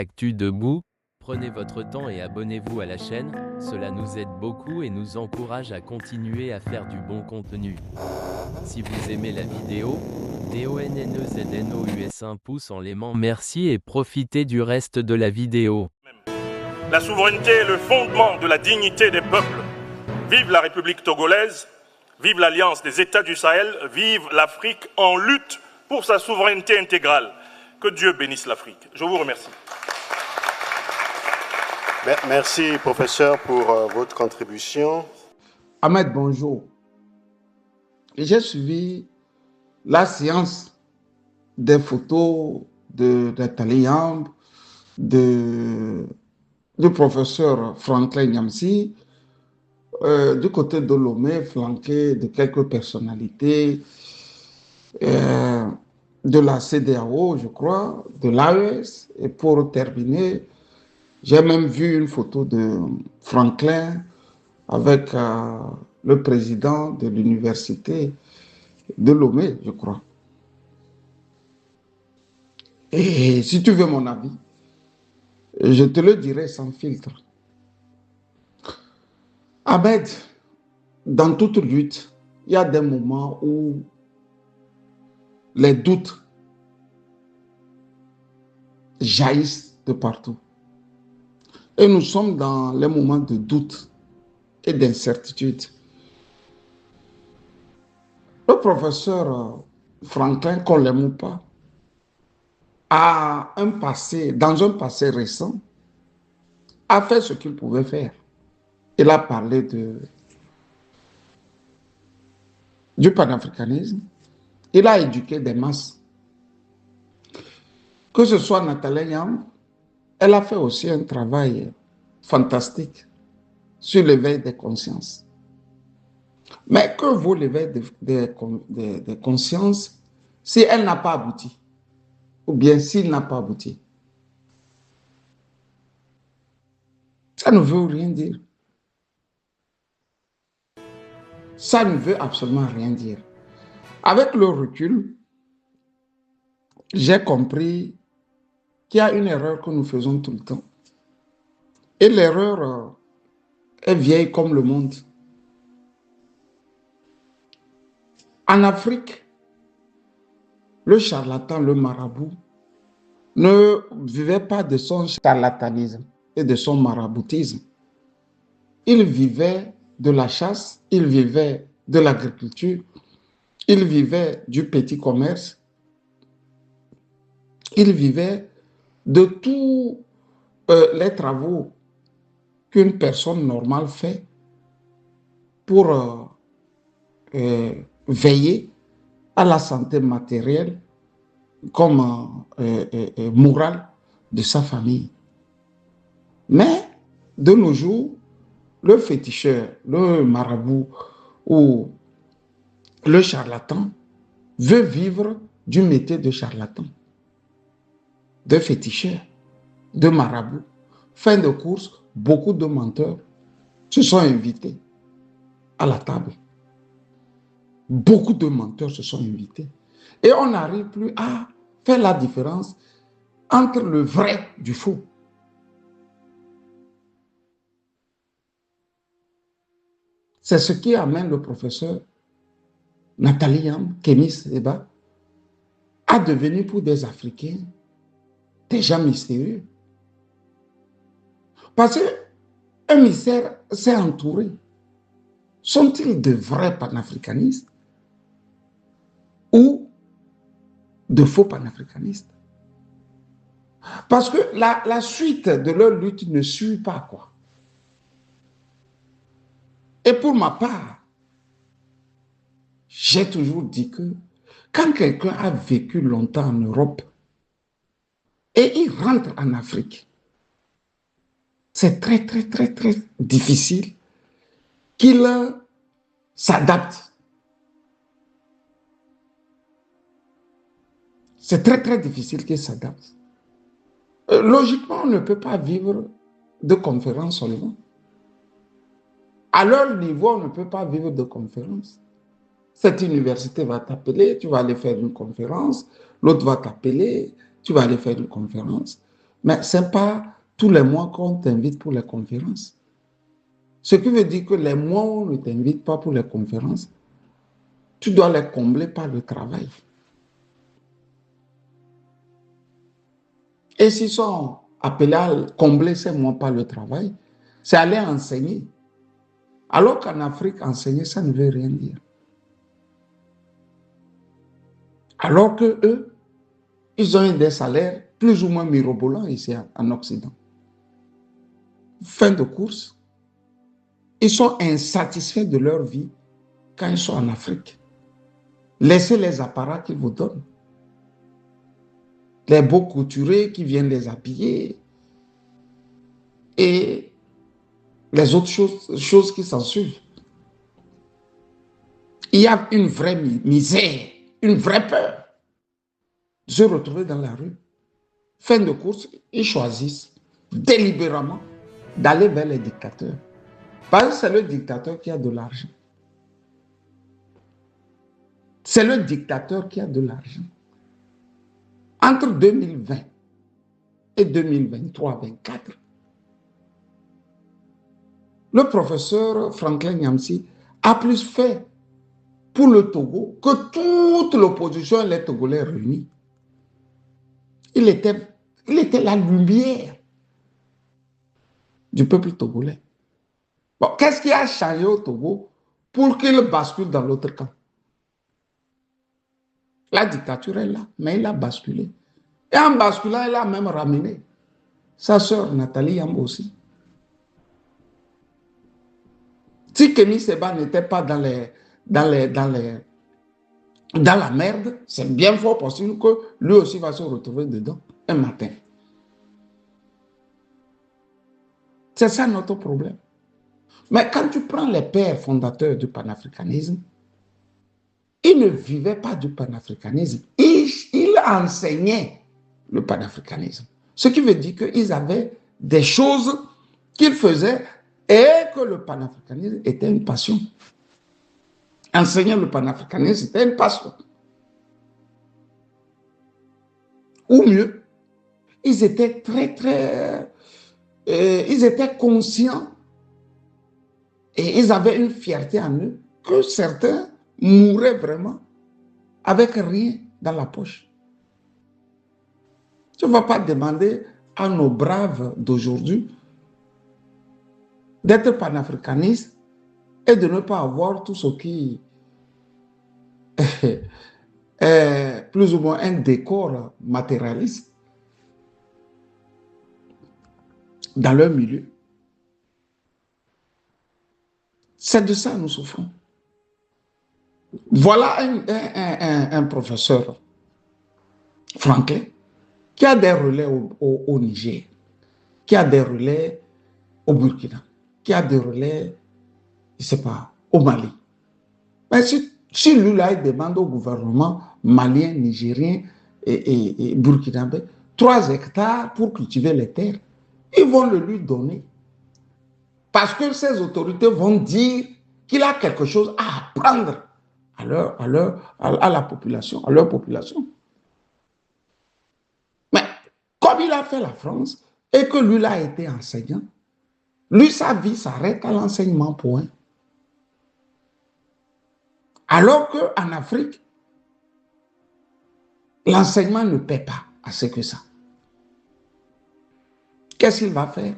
Actu Debout, prenez votre temps et abonnez-vous à la chaîne, cela nous aide beaucoup et nous encourage à continuer à faire du bon contenu. Si vous aimez la vidéo, DONNEZNOUS un pouce en l'aimant, merci et profitez du reste de la vidéo. La souveraineté est le fondement de la dignité des peuples. Vive la République togolaise, vive l'Alliance des États du Sahel, vive l'Afrique en lutte pour sa souveraineté intégrale. Que Dieu bénisse l'Afrique. Je vous remercie. Merci, professeur, pour votre contribution. Ahmed, bonjour. J'ai suivi la séance des photos de Taliamb, du professeur Franklin Nyamsi, du côté de Lomé, flanqué de quelques personnalités de la CEDEAO, je crois, de l'AES. Et pour terminer, j'ai même vu une photo de Franklin avec le président de l'université de Lomé, je crois. Et si tu veux mon avis, je te le dirai sans filtre. Ahmed, dans toute lutte, il y a des moments où les doutes jaillissent de partout. Et nous sommes dans les moments de doute et d'incertitude. Le professeur Franklin, qu'on l'aime ou pas, a un passé, dans un passé récent, a fait ce qu'il pouvait faire. Il a parlé du panafricanisme. Il a éduqué des masses. Que ce soit Nathalie Yamb, elle a fait aussi un travail fantastique sur l'éveil des consciences. Mais que vaut l'éveil des consciences si elle n'a pas abouti? Ou bien s'il n'a pas abouti? Ça ne veut rien dire. Ça ne veut absolument rien dire. Avec le recul, j'ai compris qu'il y a une erreur que nous faisons tout le temps. Et l'erreur est vieille comme le monde. En Afrique, le charlatan, le marabout, ne vivait pas de son charlatanisme et de son maraboutisme. Il vivait de la chasse, il vivait de l'agriculture, il vivait du petit commerce, il vivait de tous les travaux qu'une personne normale fait pour veiller à la santé matérielle comme morale de sa famille. Mais de nos jours, le féticheur, le marabout ou le charlatan veut vivre du métier de charlatan, de féticheur, de marabout. Fin de course, beaucoup de menteurs se sont invités à la table. Beaucoup de menteurs se sont invités. Et on n'arrive plus à faire la différence entre le vrai du faux. C'est ce qui amène le professeur Nathalie Yamb, Kémy Séba, à devenir pour des Africains des gens mystérieux. Parce qu'un mystère s'est entouré. Sont-ils de vrais panafricanistes ou de faux panafricanistes? Parce que la suite de leur lutte ne suit pas, quoi. Et pour ma part, j'ai toujours dit que quand quelqu'un a vécu longtemps en Europe et il rentre en Afrique, c'est très, très, très, très difficile qu'il s'adapte. C'est très, très difficile qu'il s'adapte. Logiquement, on ne peut pas vivre de conférences seulement. À leur niveau, on ne peut pas vivre de conférences. Cette université va t'appeler, tu vas aller faire une conférence. L'autre va t'appeler, tu vas aller faire une conférence. Mais ce n'est pas tous les mois qu'on t'invite pour les conférences. Ce qui veut dire que les mois où on ne t'invite pas pour les conférences, tu dois les combler par le travail. Et s'ils sont appelés à combler ces mois par le travail, c'est aller enseigner. Alors qu'en Afrique, enseigner, ça ne veut rien dire. Alors que eux, ils ont des salaires plus ou moins mirobolants ici en Occident. Fin de course, ils sont insatisfaits de leur vie quand ils sont en Afrique. Laissez les apparats qu'ils vous donnent. Les beaux couturiers qui viennent les habiller et les autres choses qui s'en suivent. Il y a une vraie misère, une vraie peur de se retrouver dans la rue. Fin de course, ils choisissent délibérément d'aller vers les dictateurs. Parce que c'est le dictateur qui a de l'argent. C'est le dictateur qui a de l'argent. Entre 2020 et 2023-2024, le professeur Franklin Nyamsi a plus fait pour le Togo que toute l'opposition et les Togolais réunis. Il était la lumière du peuple togolais. Bon, qu'est-ce qui a changé au Togo pour qu'il bascule dans l'autre camp? La dictature est là, mais il a basculé. Et en basculant, il a même ramené sa sœur Nathalie Yambo aussi. Si Kémy Séba n'était pas dans la merde, c'est bien fort possible que lui aussi va se retrouver dedans un matin. C'est ça notre problème. Mais quand tu prends les pères fondateurs du panafricanisme, ils ne vivaient pas du panafricanisme. Ils enseignaient le panafricanisme. Ce qui veut dire qu'ils avaient des choses qu'ils faisaient et que le panafricanisme était une passion. Enseigner le panafricanisme, c'était une passion. Ou mieux, ils étaient ils étaient conscients et ils avaient une fierté en eux que certains mouraient vraiment avec rien dans la poche. Tu ne vas pas demander à nos braves d'aujourd'hui d'être panafricanistes et de ne pas avoir tout ce qui est plus ou moins un décor matérialiste dans leur milieu. C'est de ça que nous souffrons. Voilà un professeur, Franklin, qui a des relais au Niger, qui a des relais au Burkina, qui a des relais, je ne sais pas, au Mali. Mais si lui, là, il demande au gouvernement malien, nigérien et burkinabé 3 hectares pour cultiver les terres, ils vont le lui donner. Parce que ces autorités vont dire qu'il a quelque chose à apprendre à la population, à leur population. Mais comme il a fait la France et que lui là a été enseignant, lui sa vie s'arrête à l'enseignement point. Alors qu'en Afrique, l'enseignement ne paie pas assez que ça. Qu'est-ce qu'il va faire?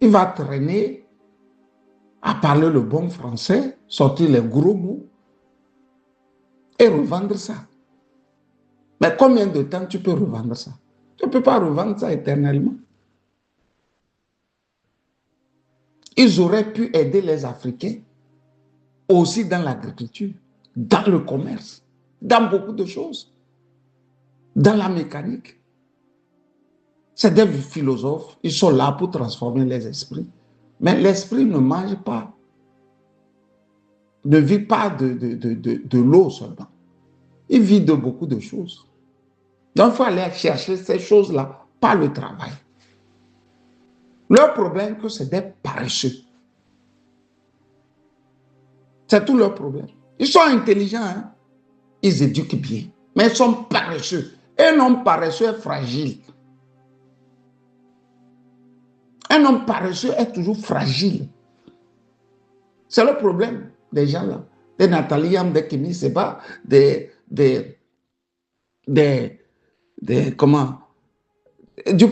Il va traîner à parler le bon français, sortir les gros mots et revendre ça. Mais combien de temps tu peux revendre ça? Tu ne peux pas revendre ça éternellement. Ils auraient pu aider les Africains aussi dans l'agriculture, dans le commerce, dans beaucoup de choses, dans la mécanique. C'est des philosophes, ils sont là pour transformer les esprits. Mais l'esprit ne mange pas, ne vit pas de l'eau seulement. Il vit de beaucoup de choses. Donc, il faut aller chercher ces choses-là par le travail. Leur problème, que c'est des paresseux. C'est tout leur problème. Ils sont intelligents, hein? Ils éduquent bien, mais ils sont paresseux. Un homme paresseux est fragile. Un homme paresseux est toujours fragile. C'est le problème des gens là. Des Nathalie Yamb, des Kémy Séba, du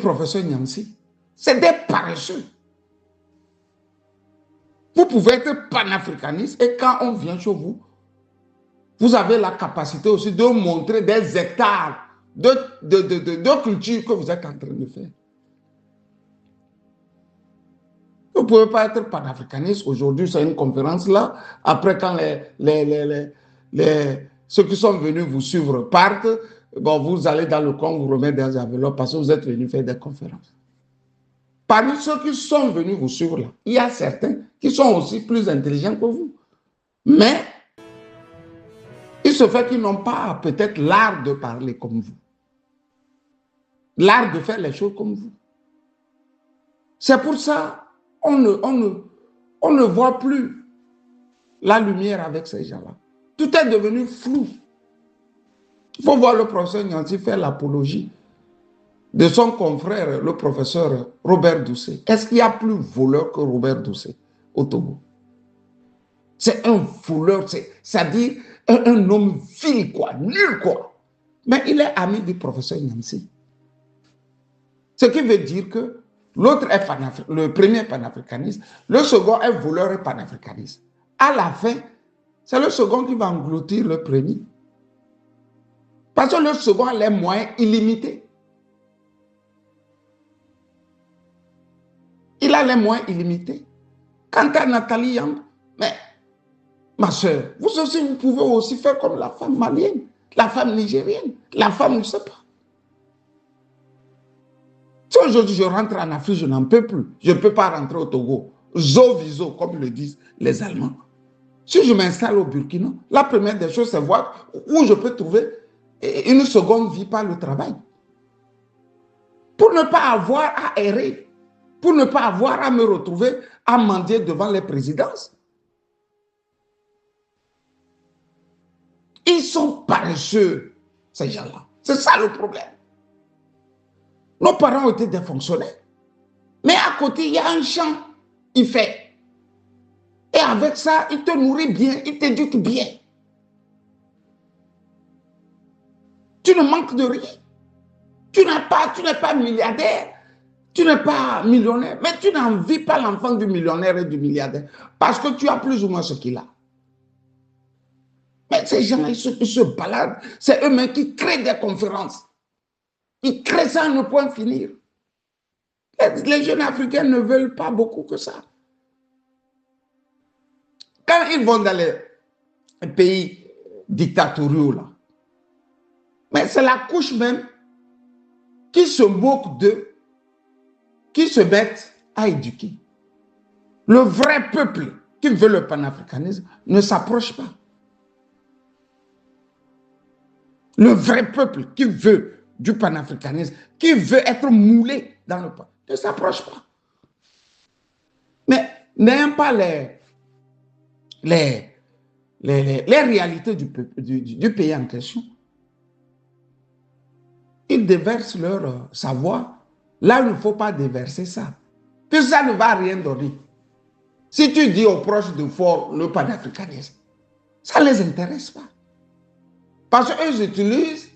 professeur Nyamsi. C'est des paresseux. Vous pouvez être panafricaniste et quand on vient chez vous, vous avez la capacité aussi de montrer des hectares de culture que vous êtes en train de faire. Vous ne pouvez pas être panafricaniste. Aujourd'hui, c'est une conférence là. Après, quand ceux qui sont venus vous suivre partent, bon, vous allez dans le camp, vous remettez des enveloppes parce que vous êtes venus faire des conférences. Parmi ceux qui sont venus vous suivre là, il y a certains qui sont aussi plus intelligents que vous. Mais il se fait qu'ils n'ont pas peut-être l'art de parler comme vous. L'art de faire les choses comme vous. C'est pour ça on ne voit plus la lumière avec ces gens-là. Tout est devenu flou. Il faut voir le professeur Nyanti faire l'apologie de son confrère, le professeur Robert Doucet. Est-ce qu'il y a plus voleur que Robert Doucet au Togo? C'est un voleur, c'est-à-dire un homme vil, quoi, nul, quoi. Mais il est ami du professeur Nyanti. Ce qui veut dire que l'autre est le premier est panafricaniste, le second est voleur et panafricaniste. À la fin, c'est le second qui va engloutir le premier. Parce que le second a les moyens illimités. Il a les moyens illimités. Quant à Nathalie Yamb, mais ma soeur, vous aussi, vous pouvez aussi faire comme la femme malienne, la femme nigérienne, la femme, je ne sais pas. Si aujourd'hui je rentre en Afrique, je n'en peux plus. Je ne peux pas rentrer au Togo. Zo viso, comme le disent les Allemands. Si je m'installe au Burkina, la première des choses, c'est voir où je peux trouver une seconde vie par le travail. Pour ne pas avoir à errer, pour ne pas avoir à me retrouver à mendier devant les présidences. Ils sont paresseux, ces gens-là. C'est ça le problème. Nos parents ont été des fonctionnaires. Mais à côté, il y a un champ, il fait. Et avec ça, il te nourrit bien, il t'éduque bien. Tu ne manques de rien. Tu n'es pas milliardaire, tu n'es pas millionnaire, mais tu n'envies pas l'enfant du millionnaire et du milliardaire parce que tu as plus ou moins ce qu'il a. Mais ces gens-là, ils se baladent. C'est eux-mêmes qui créent des conférences. Ils créent ça à ne point finir. Les jeunes Africains ne veulent pas beaucoup que ça. Quand ils vont dans les pays dictatoriaux, là, mais c'est la couche même qui se moque d'eux, qui se mettent à éduquer. Le vrai peuple qui veut le panafricanisme ne s'approche pas. Le vrai peuple qui veut du panafricanisme, qui veut être moulé dans le pan, ne s'approche pas. Mais n'ayant pas les réalités du pays en question, ils déversent leur savoir là où il ne faut pas déverser ça. Puis ça ne va rien donner. Si tu dis aux proches de fort le panafricanisme, ça ne les intéresse pas. Parce qu'eux utilisent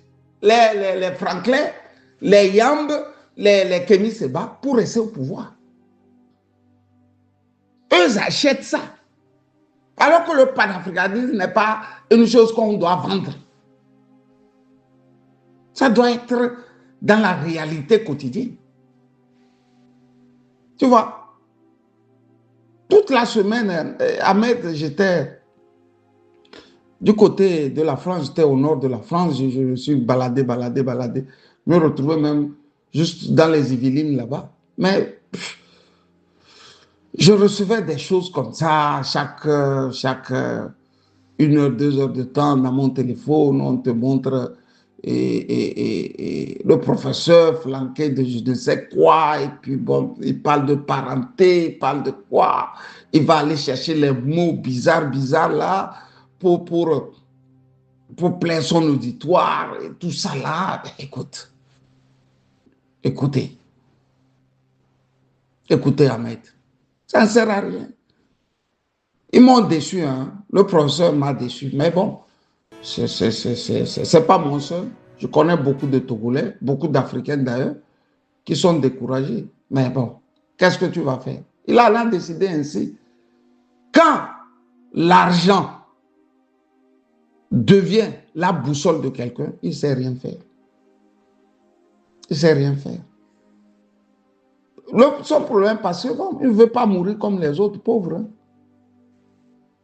les Franklin, les Yamb, les Kémy Séba pour rester au pouvoir. Eux achètent ça. Alors que le panafricanisme n'est pas une chose qu'on doit vendre. Ça doit être dans la réalité quotidienne. Tu vois, toute la semaine, Ahmed, j'étais du côté de la France, j'étais au nord de la France, je me suis baladé, me retrouvais même juste dans les Yvelines là-bas. Mais je recevais des choses comme ça, chaque 1 heure, 2 heures de temps dans mon téléphone, on te montre le professeur flanqué de je ne sais quoi, et puis bon, il parle de parenté, il parle de quoi, il va aller chercher les mots bizarres là, pour plaire son auditoire, et tout ça là. Écoutez, Écoutez, Ahmed, ça ne sert à rien. Ils m'ont déçu, hein. Le professeur m'a déçu. Mais bon, c'est pas mon seul. Je connais beaucoup de Togolais, beaucoup d'Africains d'ailleurs, qui sont découragés. Mais bon, qu'est-ce que tu vas faire? Il a décidé ainsi. Quand l'argent devient la boussole de quelqu'un, il ne sait rien faire. Il ne sait rien faire. Son problème, parce que bon, il ne veut pas mourir comme les autres pauvres.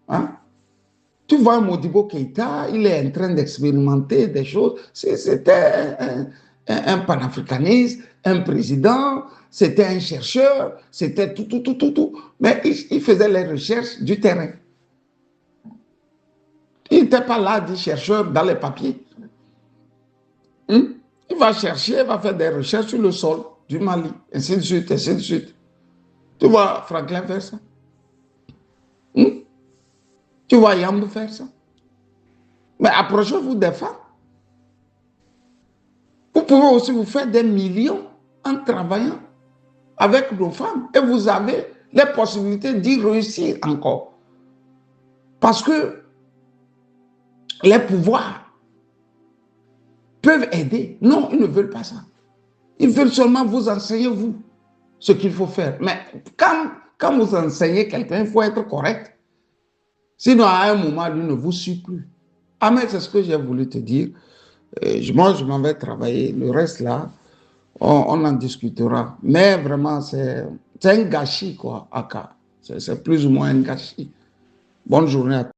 Hein? Tu vois Modibo Keïta, il est en train d'expérimenter des choses. C'était un panafricaniste, un président, c'était un chercheur, c'était tout. Mais il faisait les recherches du terrain. Il n'était pas là, dit chercheur, dans les papiers. Il va chercher, il va faire des recherches sur le sol du Mali, ainsi de suite, ainsi de suite. Tu vois Franklin faire ça? Tu vois Yambo faire ça? Mais approchez-vous des femmes. Vous pouvez aussi vous faire des millions en travaillant avec nos femmes et vous avez les possibilités d'y réussir encore. Parce que les pouvoirs peuvent aider. Non, ils ne veulent pas ça. Ils veulent seulement vous enseigner, vous, ce qu'il faut faire. Mais quand vous enseignez quelqu'un, il faut être correct. Sinon, à un moment, lui ne vous suit plus. Ah, mais c'est ce que j'ai voulu te dire. Moi, je m'en vais travailler. Le reste, là, on en discutera. Mais vraiment, c'est un gâchis, quoi, Aka. C'est plus ou moins un gâchis. Bonne journée à tous.